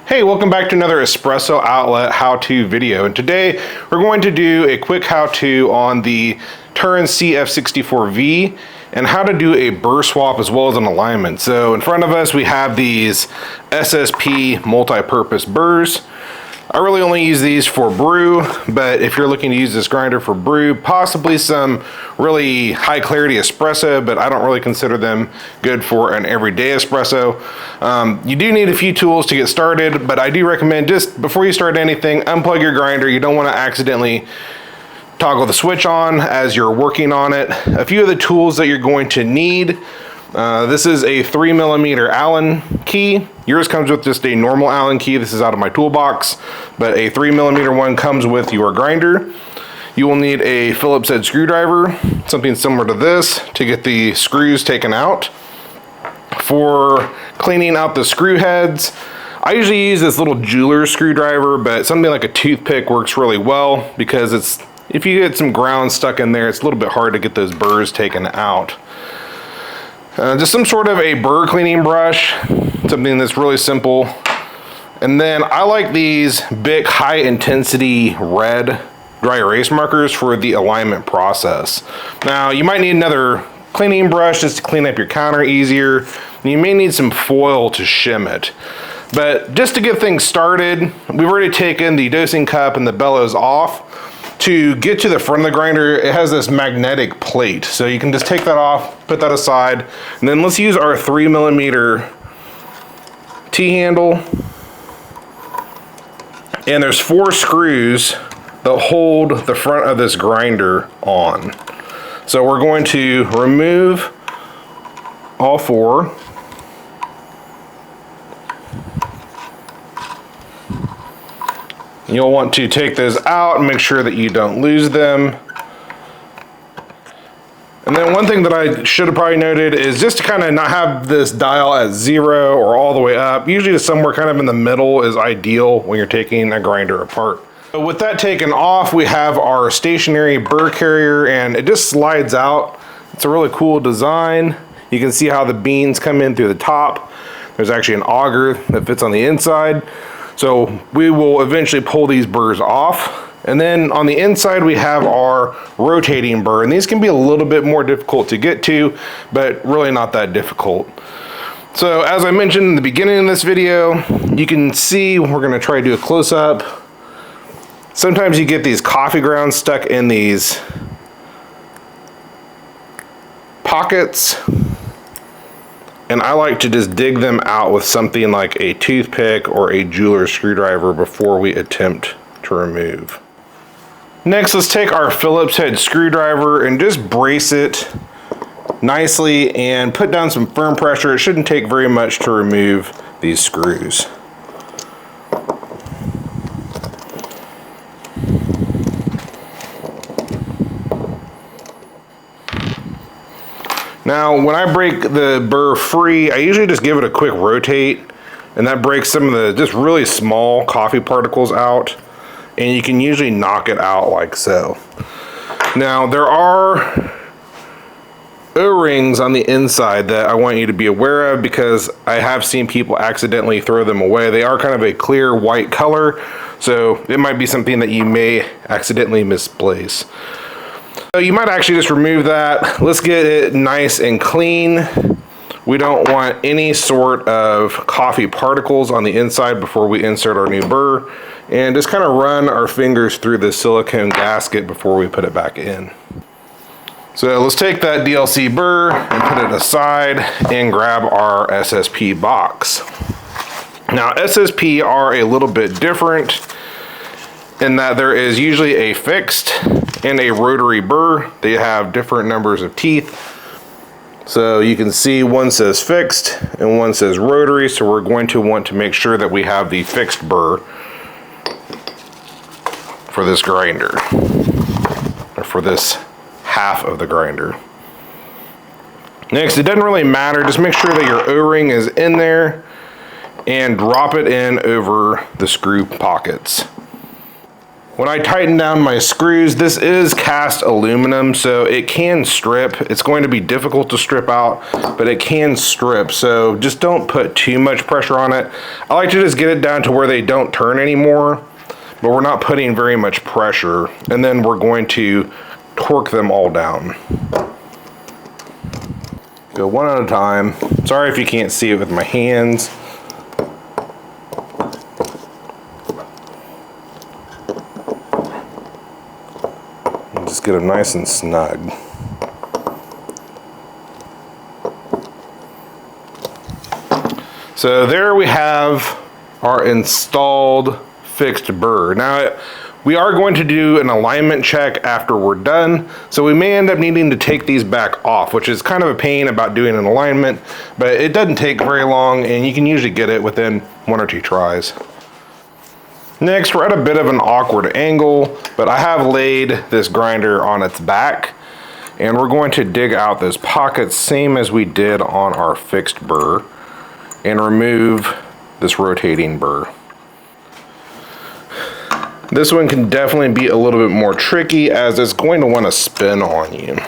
Hey, welcome back to another Espresso outlet how-to video, and today we're going to do a quick how-to on the Turin CF64V and how to do a burr swap as well as an alignment. So in front of us we have these SSP Multipurpose burrs. I really only use these for brew, but if you're looking to use this grinder for brew, possibly some really high clarity espresso, but I don't really consider them good for an everyday espresso. You do need a few tools to get started, but I do recommend just before you start anything, unplug your grinder. You don't want to accidentally toggle the switch on as you're working on it. A few of the tools that you're going to need. This is a 3mm Allen key. Yours comes with just a normal Allen key. This is out of my toolbox, but a 3mm one comes with your grinder. You will need a Phillips head screwdriver, something similar to this, to get the screws taken out. For cleaning out the screw heads, I usually use this little jeweler's screwdriver, but something like a toothpick works really well because if you get some ground stuck in there, it's a little bit hard to get those burrs taken out. Just some sort of a burr cleaning brush, something that's really simple. And then I like these Bic high intensity red dry erase markers for the alignment process. Now you might need another cleaning brush just to clean up your counter easier. You may need some foil to shim it. But just to get things started, we've already taken the dosing cup and the bellows off. To get to the front of the grinder, it has this magnetic plate. So you can just take that off, put that aside, and then let's use our 3mm T-handle. And there's 4 screws that hold the front of this grinder on. So we're going to remove all 4. You'll want to take those out and make sure that you don't lose them. And then one thing that I should have probably noted is just to kind of not have this dial at 0 or all the way up. Usually just somewhere kind of in the middle is ideal when you're taking a grinder apart. So with that taken off, we have our stationary burr carrier, and it just slides out. It's a really cool design. You can see how the beans come in through the top. There's actually an auger that fits on the inside. So we will eventually pull these burrs off. And then on the inside, we have our rotating burr. And these can be a little bit more difficult to get to, but really not that difficult. So as I mentioned in the beginning of this video, you can see, we're gonna try to do a close-up. Sometimes you get these coffee grounds stuck in these pockets. And I like to just dig them out with something like a toothpick or a jeweler's screwdriver before we attempt to remove. Next, let's take our Phillips head screwdriver and just brace it nicely and put down some firm pressure. It shouldn't take very much to remove these screws. Now, when I break the burr free, I usually just give it a quick rotate, and that breaks some of the just really small coffee particles out, and you can usually knock it out like so. Now, there are O-rings on the inside that I want you to be aware of because I have seen people accidentally throw them away. They are kind of a clear white color, so it might be something that you may accidentally misplace. So you might actually just remove that. Let's get it nice and clean. We don't want any sort of coffee particles on the inside before we insert our new burr. And just kind of run our fingers through the silicone gasket before we put it back in. So let's take that DLC burr and put it aside and grab our SSP box. Now SSP are a little bit different in that there is usually a fixed and a rotary burr. They have different numbers of teeth. So you can see one says fixed and one says rotary, so we're going to want to make sure that we have the fixed burr for this grinder, or for this half of the grinder. Next, it doesn't really matter, just make sure that your O-ring is in there and drop it in over the screw pockets. When I tighten down my screws, this is cast aluminum, so it can strip. It's going to be difficult to strip out, but it can strip, so just don't put too much pressure on it. I like to just get it down to where they don't turn anymore, but we're not putting very much pressure, and then we're going to torque them all down. Go one at a time. Sorry if you can't see it with my hands. Just get them nice and snug. So there we have our installed fixed burr. Now we are going to do an alignment check after we're done, so we may end up needing to take these back off, which is kind of a pain about doing an alignment, but it doesn't take very long and you can usually get it within 1 or 2 tries. Next, we're at a bit of an awkward angle, but I have laid this grinder on its back, and we're going to dig out those pockets, same as we did on our fixed burr, and remove this rotating burr. This one can definitely be a little bit more tricky, as it's going to want to spin on you.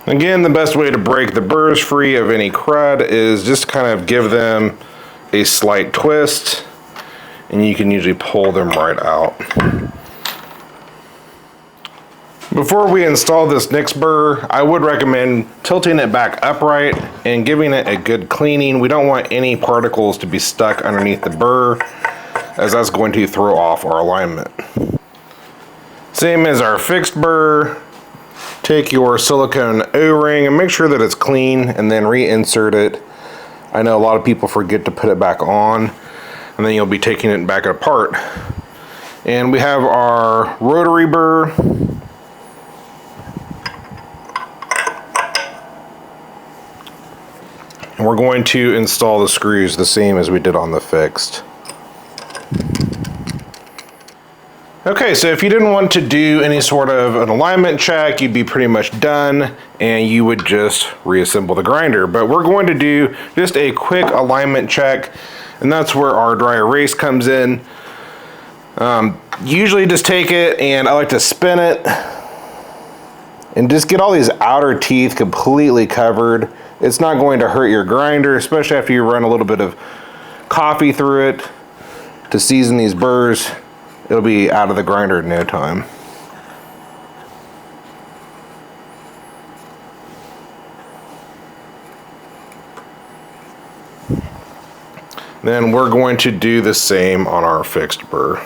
Again, the best way to break the burrs free of any crud is just kind of give them a slight twist, and you can usually pull them right out. Before we install this next burr, I would recommend tilting it back upright and giving it a good cleaning. We don't want any particles to be stuck underneath the burr, as that's going to throw off our alignment. Same as our fixed burr. Take your silicone O-ring and make sure that it's clean, and then reinsert it. I know a lot of people forget to put it back on, and then you'll be taking it back apart. And we have our rotary burr. And we're going to install the screws the same as we did on the fixed. Okay, so if you didn't want to do any sort of an alignment check, you'd be pretty much done and you would just reassemble the grinder. But we're going to do just a quick alignment check, and that's where our dry erase comes in. Usually just take it, and I like to spin it and just get all these outer teeth completely covered. It's not going to hurt your grinder, especially after you run a little bit of coffee through it to season these burrs. It'll be out of the grinder in no time. Then we're going to do the same on our fixed burr.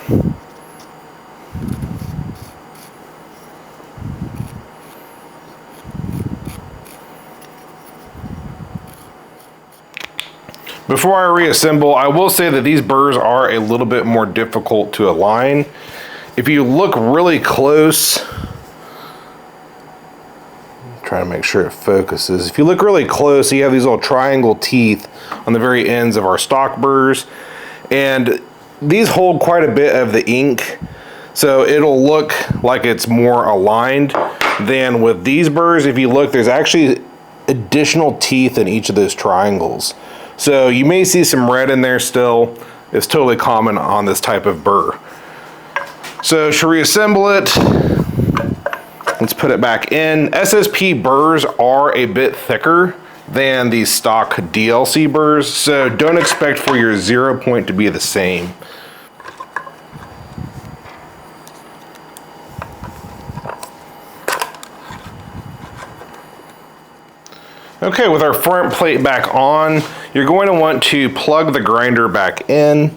Before I reassemble, I will say that these burrs are a little bit more difficult to align. If you look really close, try to make sure it focuses. If you look really close, you have these little triangle teeth on the very ends of our stock burrs, and these hold quite a bit of the ink, so it'll look like it's more aligned than with these burrs. If you look, there's actually additional teeth in each of those triangles. So you may see some red in there still. It's totally common on this type of burr. So to reassemble it, let's put it back in. SSP burrs are a bit thicker than the stock DLC burrs, so don't expect for your 0 point to be the same. Okay, with our front plate back on, you're going to want to plug the grinder back in.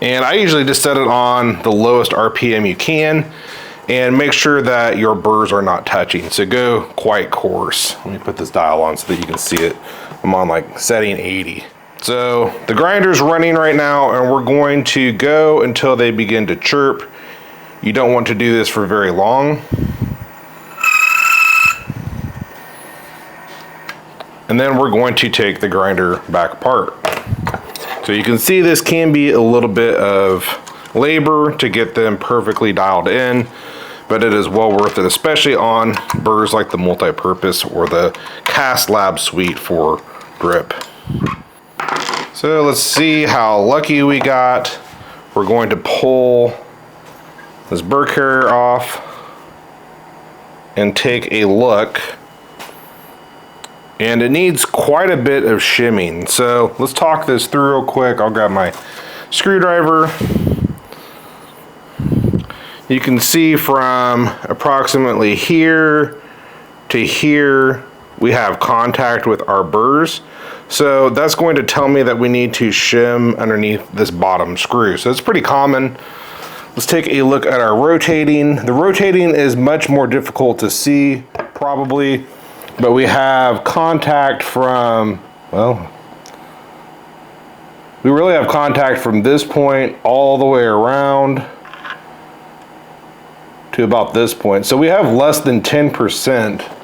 And I usually just set it on the lowest RPM you can, and make sure that your burrs are not touching. So go quite coarse. Let me put this dial on so that you can see it. I'm on like setting 80. So the grinder's running right now, and we're going to go until they begin to chirp. You don't want to do this for very long. And then we're going to take the grinder back apart. So you can see this can be a little bit of labor to get them perfectly dialed in, but it is well worth it, especially on burrs like the Multipurpose or the Cast Lab Suite for grip. So let's see how lucky we got. We're going to pull this burr carrier off and take a look. And it needs quite a bit of shimming. So let's talk this through real quick. I'll grab my screwdriver. You can see from approximately here to here, we have contact with our burrs. So that's going to tell me that we need to shim underneath this bottom screw. So it's pretty common. Let's take a look at our rotating. The rotating is much more difficult to see, probably, but we have contact from, well, we really have contact from this point all the way around to about this point. So we have less than 10%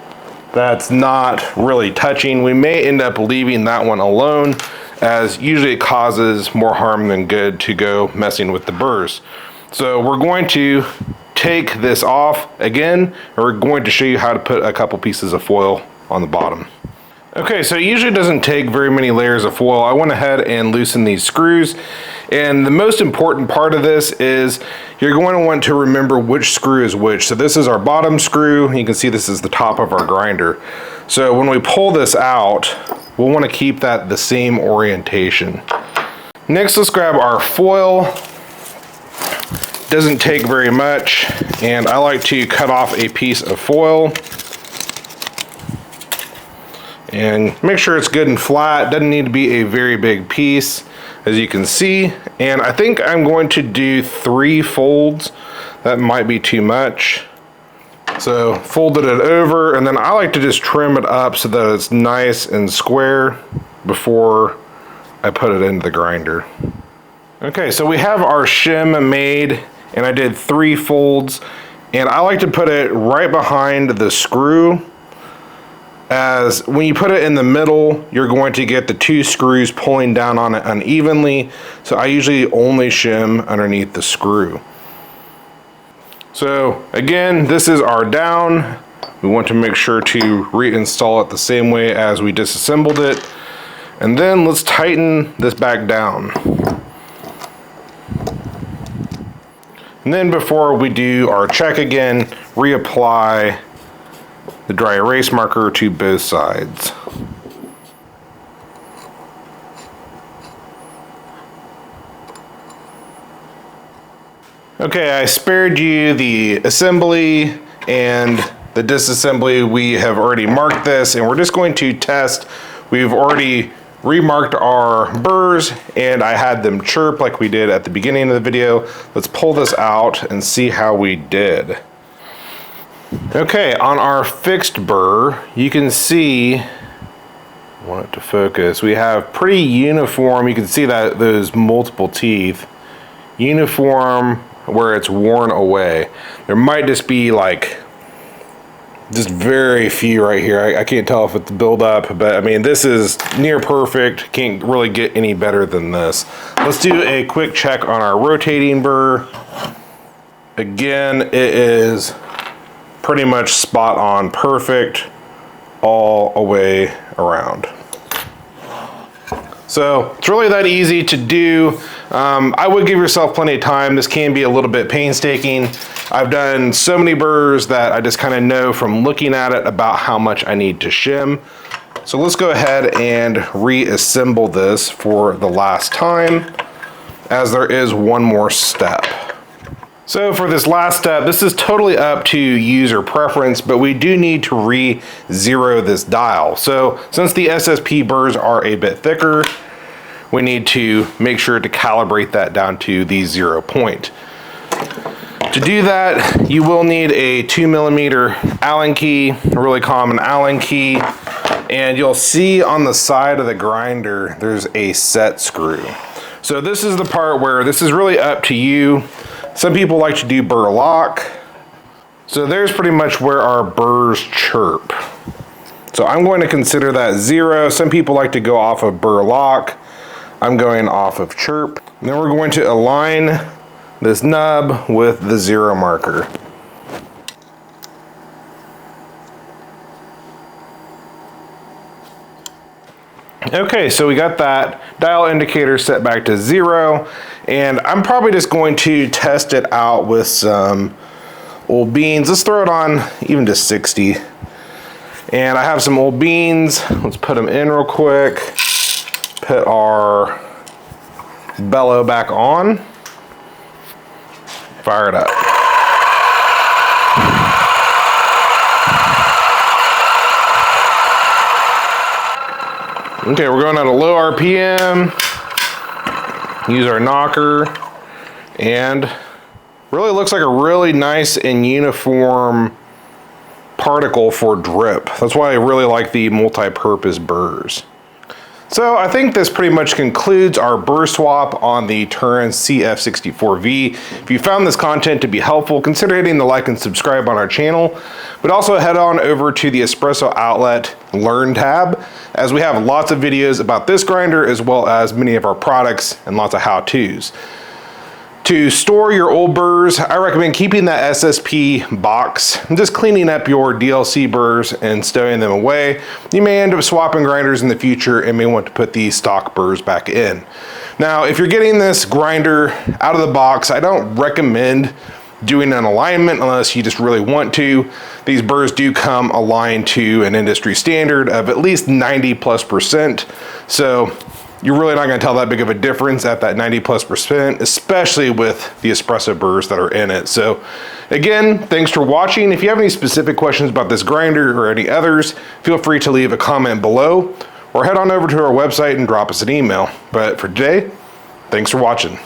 that's not really touching. We may end up leaving that one alone, as usually it causes more harm than good to go messing with the burrs. So we're going to take this off again, and we're going to show you how to put a couple pieces of foil on the bottom. Okay, so it usually doesn't take very many layers of foil. I went ahead and loosened these screws, and the most important part of this is you're going to want to remember which screw is which. So this is our bottom screw. You can see this is the top of our grinder. So when we pull this out, we'll want to keep that the same orientation. Next, let's grab our foil. Doesn't take very much, and I like to cut off a piece of foil and make sure it's good and flat. Doesn't need to be a very big piece, as you can see. And I think I'm going to do 3 folds. That might be too much. So folded it over, and then I like to just trim it up so that it's nice and square before I put it into the grinder. Okay, so we have our shim made, and I did 3 folds, and I like to put it right behind the screw, as when you put it in the middle, you're going to get the 2 screws pulling down on it unevenly. So I usually only shim underneath the screw. So again, this is our down. We want to make sure to reinstall it the same way as we disassembled it. And then let's tighten this back down. And then before we do our check again, reapply the dry erase marker to both sides. Okay, I spared you the assembly and the disassembly. We have already marked this, and we're just going to test. We've already remarked our burrs, and I had them chirp like we did at the beginning of the video. Let's pull this out and see how we did. Okay, on our fixed burr, you can see, I want it to focus, we have pretty uniform, you can see that those multiple teeth, uniform where it's worn away. There might just be like, just very few right here. I can't tell if it's build up, but I mean, this is near perfect. Can't really get any better than this. Let's do a quick check on our rotating burr. Again, it is pretty much spot on perfect all the way around. So it's really that easy to do. I would give yourself plenty of time. This can be a little bit painstaking. I've done so many burrs that I just kind of know from looking at it about how much I need to shim. So let's go ahead and reassemble this for the last time, as there is one more step. So for this last step, this is totally up to user preference, but we do need to re-zero this dial. So since the SSP burrs are a bit thicker, we need to make sure to calibrate that down to the 0 point. To do that, you will need a 2mm Allen key, a really common Allen key, and you'll see on the side of the grinder, there's a set screw. So this is the part where this is really up to you. Some people like to do burr lock. So there's pretty much where our burrs chirp. So I'm going to consider that 0. Some people like to go off of burr lock. I'm going off of chirp. And then we're going to align this nub with the 0 marker. Okay, so we got that dial indicator set back to 0, and I'm probably just going to test it out with some old beans. Let's throw it on even to 60. And I have some old beans. Let's put them in real quick. Put our bellow back on. Fire it up. Okay, we're going at a low RPM. Use our knocker, and really looks like a really nice and uniform particle for drip. That's why I really like the multi-purpose burrs. So I think this pretty much concludes our burr swap on the Turin CF64V. If you found this content to be helpful, consider hitting the like and subscribe on our channel, but also head on over to the Espresso Outlet Learn tab, as we have lots of videos about this grinder as well as many of our products and lots of how-tos. To store your old burrs, I recommend keeping that SSP box and just cleaning up your DLC burrs and stowing them away. You may end up swapping grinders in the future and may want to put these stock burrs back in. Now, if you're getting this grinder out of the box, I don't recommend doing an alignment unless you just really want to. These burrs do come aligned to an industry standard of at least 90+%. So you're really not going to tell that big of a difference at that 90+%, especially with the Espresso burrs that are in it. So again, thanks for watching. If you have any specific questions about this grinder or any others, feel free to leave a comment below or head on over to our website and drop us an email. But for today, thanks for watching.